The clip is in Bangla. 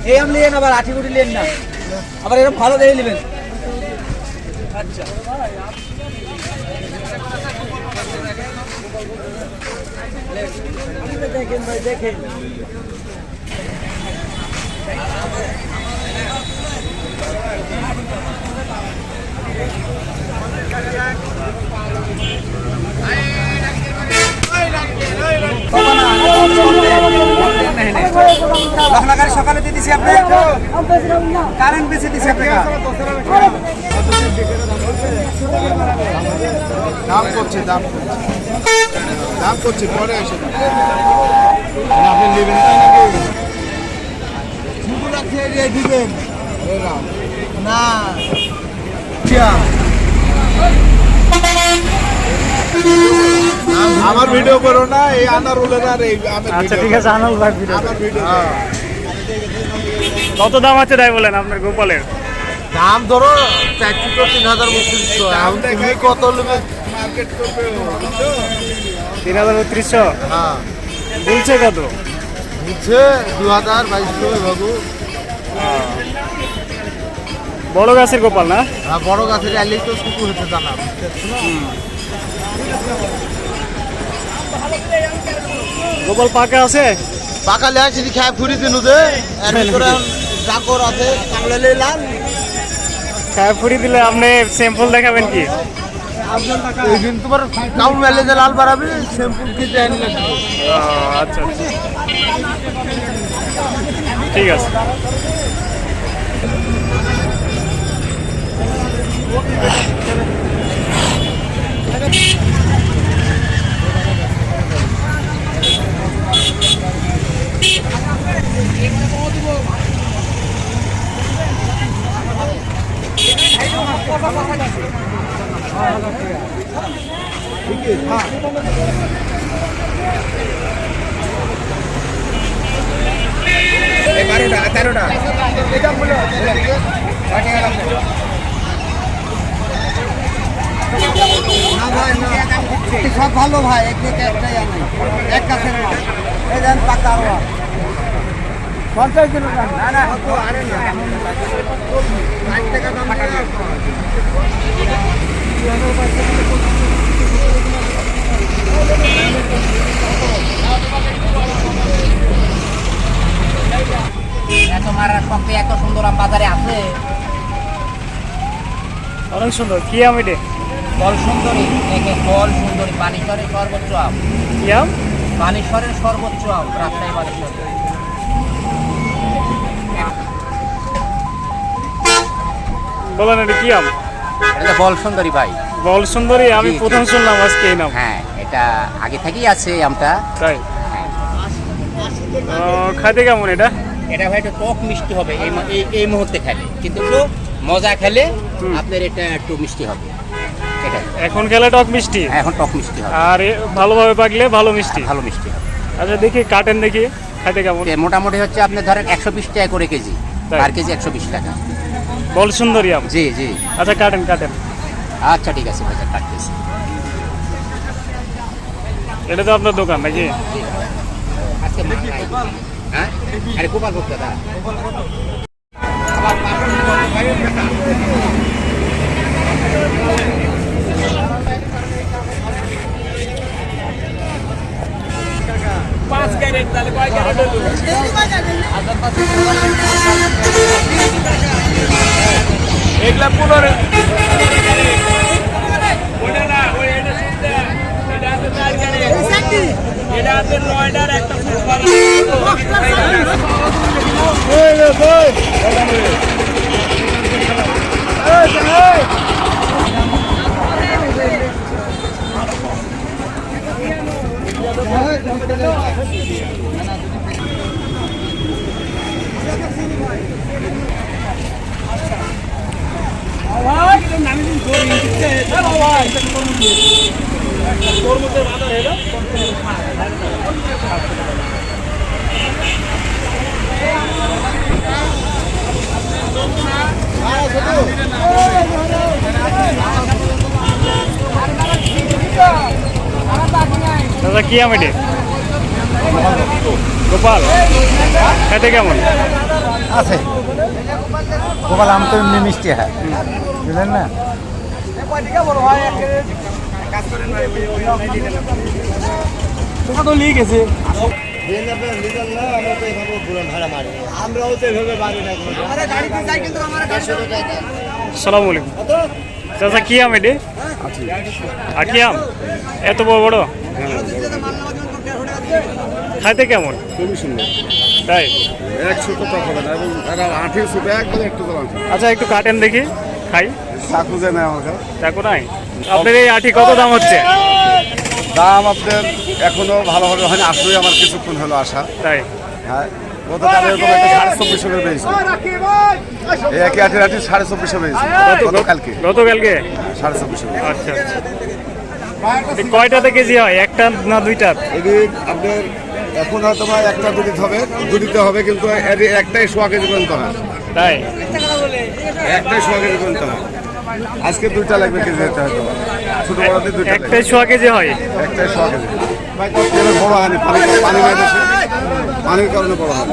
এই আম নিলেন আবার আঠি গুটি নিলেন না, আবার এরকম ভালো দেখে নেবেন। আচ্ছা দেখেন ভাই, দেখেন সকালে দিয়ে দিছি আপনি, কারেন্ট বেশি দিছি আপনাকে। দাম করছে পরে এসে আপনি নেবেন নাকি দিবেন না? আমার ভিডিও করো না, এই আনারুলের আর এই। আচ্ছা ঠিক আছে, আনারুল ভাই ভিডিও। কত দাম আছে তাই বলেন আপনার গোপালের? দাম ধরো 4,000-3,000 কত নেবে? মার্কেট করবে 3,000-3,000। হ্যাঁ বলছে কত? বুঝছে 2,000-2,200 বাবু। বড় গাছের গোপাল না? হ্যাঁ বড় গাছের আইলেই তো শুরু হচ্ছে দানা। গোপাল পাকা আছে? পাকা লে আসি খায় ফুরি দিনু দে এর ভিতরে ডাকর আছে কামলালে লাল খায় ফুরি দিলে আপনি স্যাম্পল দেখাবেন কি? এই দিন তোমার কাউন মেলে যে লাল বাড়াবে স্যাম্পল কি দেন না। আচ্ছা ঠিক আছে। সব ভালো ভাই, একদিকে একটাই আনে, এক গাছের মাল। এই দেন পাকা আরো 50 কিলো না না আরে না 60 টাকা দাম। এত মারার পক্ষে এত সুন্দর আম বাজারে আছে, অনেক সুন্দর। কি আম এটা? ফল সুন্দরী, ফল সুন্দরী বানেশ্বরের সর্বোচ্চ আম। কি আম? বানেশ্বরের সর্বোচ্চ আম, রাজশাহী বানেশ্বর। বলেন এটা কি আম? এটা ফল সুন্দরী ভাই। বল সুন্দরী, আমি প্রথম শুনলাম আজকে এই নাম। হ্যাঁ এটা আগে থেকেই আছে এই আমটা। তাই? হ্যাঁ। খাইতে কেমন এটা? এটা ভাই একটু টক মিষ্টি হবে এই মুহূর্তে খেলে, কিন্তু একটু মজা খেলে আপনার এটা একটু মিষ্টি হবে। এটা এখন খেলে টক মিষ্টি? এখন টক মিষ্টি হবে, আর ভালোভাবে পাকলে ভালো মিষ্টি। ভালো মিষ্টি হবে। আচ্ছা দেখি কাটেন, দেখি খাইতে কেমন। মোটামুটি হচ্ছে আপনি ধরেন 120 টাকা করে কেজি, আর কেজি 120 টাকা। বল সুন্দরী আম? জি জি। আচ্ছা কাটেন কাটেন। আচ্ছা ঠিক আছে ভাই, কাটতেছি। এটা তো আপনার দোকান নাকি? আজকে হ্যাঁ আরে গোপাল ভোগ দাদা। এগুলা 15। এটা আছে 9টার একটা ফুটবল। দাদা কি আম এটি? গোপাল, খেতে কেমন? আছে গোপাল আম তো এমনি মিষ্টি হয় বুঝলেন না। সালামু আলাইকুম। চাচা কি আম এটি? আটি আম, এত বড় বড়, খাইতে কেমন? খুবই সুন্দর, তাই? এক ছোট টক হবে না এবং আঠি ছোট একদম একটু আঠি আচ্ছা একটু কাটেন দেখি, খাই। চাকু যে নেয় আমার কাছে। চাকু নাই? আপনার এই আটি কত দাম হচ্ছে? দাম আপনার এখনো ভালোভাবে হয়নি, আসলে আমার কিছুক্ষণ হলো আসা। তাই? হ্যাঁ, গতকাল এরকম একটা 2450 করে পেয়েছি। এই একই আটির আটি 2450 পেয়েছি গতকালকে, গতকালকে? 2450 করে। আচ্ছা আচ্ছা। এই কয়টাতে কেজি হয়, একটা না দুইটা? এদিক আপনার এখন হয়তো বা একটা দুটিতে হবে কিন্তু একটাই 100 কেজি পর্যন্ত হয়, তাই? একটাই 100 কেজি পর্যন্ত হয়। আজকে দুইটা লাগবে কেজি হতে হয়তো বা। ছোট বড়তে দুইটা লাগবে। একটাই 100 কেজি হয়? একটাই 100 কেজি। তেলের বড় হয়নি, পানি নাই দেশে, পানির কারণে বড় হয়।